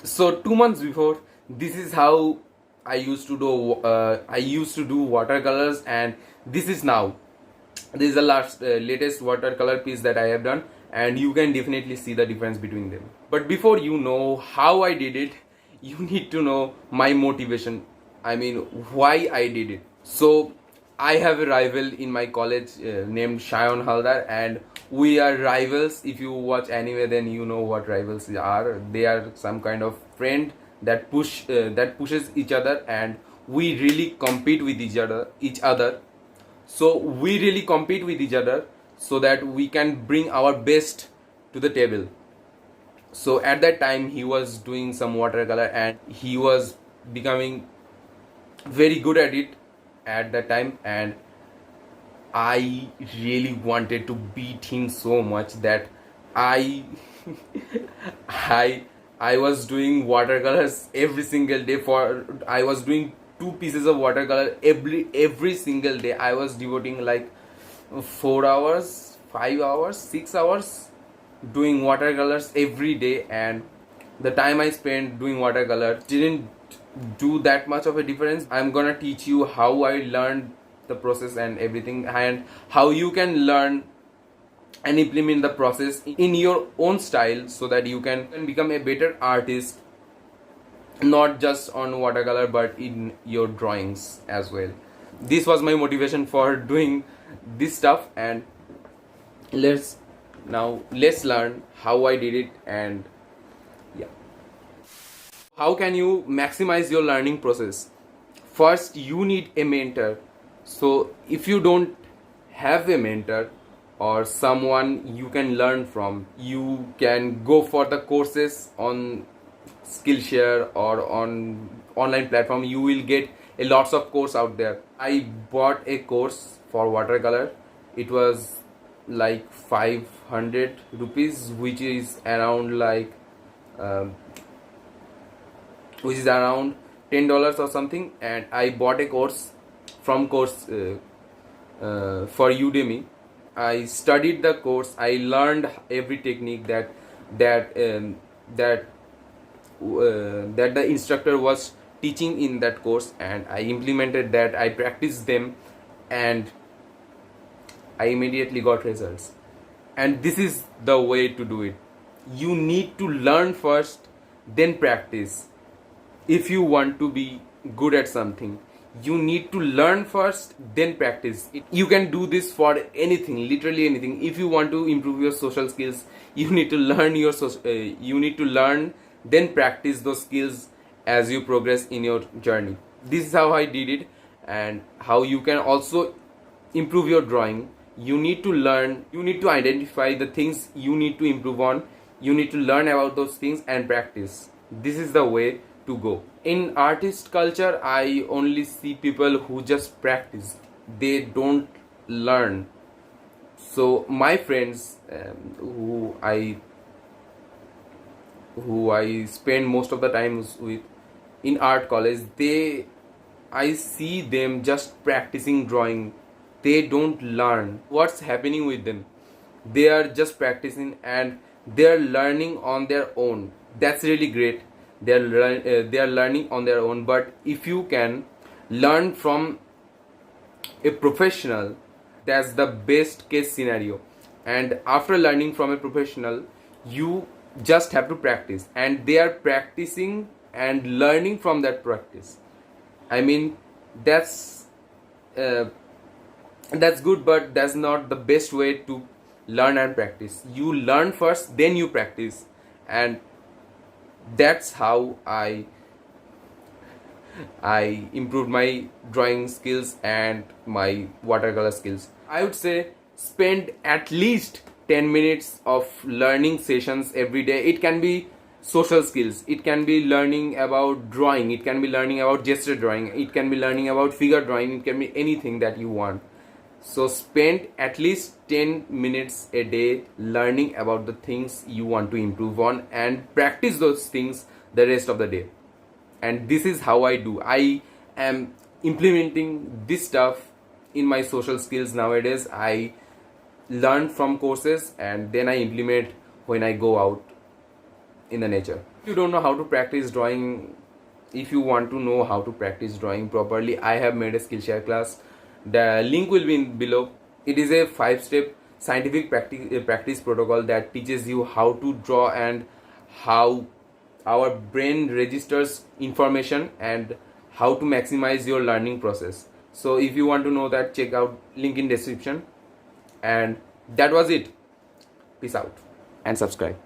So 2 months before, this is how I used to do watercolors, and this is now. This is the latest watercolor piece that I have done, and you can definitely see the difference between them. But before you know how I did it, you need to know my motivation. I mean, why I did it. So I have a rival in my college named Shayon Haldar, and we are rivals. If you watch anime, then you know what rivals are. They are some kind of friend that pushes each other, and we really compete with each other. So we really compete with each other so that we can bring our best to the table. So at that time he was doing some watercolor, and he was becoming very good at it at that time, and I really wanted to beat him so much that I I I was doing watercolors every single day. I was doing 2 pieces of watercolor every single day. I was devoting like 4 hours, 5 hours, 6 hours doing watercolors every day, and the time I spent doing watercolor didn't do that much of a difference. I'm gonna teach you how I learned the process and everything, and how you can learn and implement the process in your own style so that you can become a better artist, not just on watercolor but in your drawings as well. This was my motivation for doing this stuff, and let's learn how I did it. And yeah, how can you maximize your learning process? First, you need a mentor. So if you don't have a mentor or someone you can learn from, you can go for the courses on Skillshear or on online platform. You will get a lots of course out there. I bought a course for watercolor. It was like 500 rupees, which is around um, $10 or something. And I bought a course from course for Udemy. I studied the course. I learned every technique that um, that that the instructor was teaching in that course, and I implemented that. I practiced them, and I immediately got results. And this is the way to do it. You need to learn first, then practice. If you want to be good at something, you need to learn first, then practice. You can do this for anything, literally anything. If you want to improve your social skills, you need to learn you need to learn, then practice those skills as you progress in your journey. This is how I did it, and how you can also improve your drawing. You need to learn, you need to identify the things you need to improve on. You need to learn about those things and practice. This is the way to go. In artist culture, I only see people who just practice, they don't learn. So my friends, who I spend most of the times with in art college, I see them just practicing drawing. They don't learn. What's happening with them? They are just practicing, and they are learning on their own. That's really great. They are learning on their own. But if you can learn from a professional, that's the best case scenario. And after learning from a professional, you just have to practice, and they are practicing and learning from that practice. I mean, that's uh, that's good, but that's not the best way to learn and practice. You learn first, then you practice. And that's how I improved my drawing skills and my watercolor skills. I would say spend at least 10 minutes of learning sessions every day. It can be social skills, it can be learning about drawing, it can be learning about gesture drawing, it can be learning about figure drawing, it can be anything that you want. So spend at least 10 minutes a day learning about the things you want to improve on, and practice those things the rest of the day. And this is how I do. I am implementing this stuff in my social skills nowadays. I learn from courses, and then I implement when I go out in the nature. If you don't know how to practice drawing, if you want to know how to practice drawing properly, I have made a Skillshare class. The link will be in below. It is a 5-step scientific practice protocol that teaches you how to draw and how our brain registers information and how to maximize your learning process. So if you want to know that, check out link in description. And that was it. Peace out and subscribe.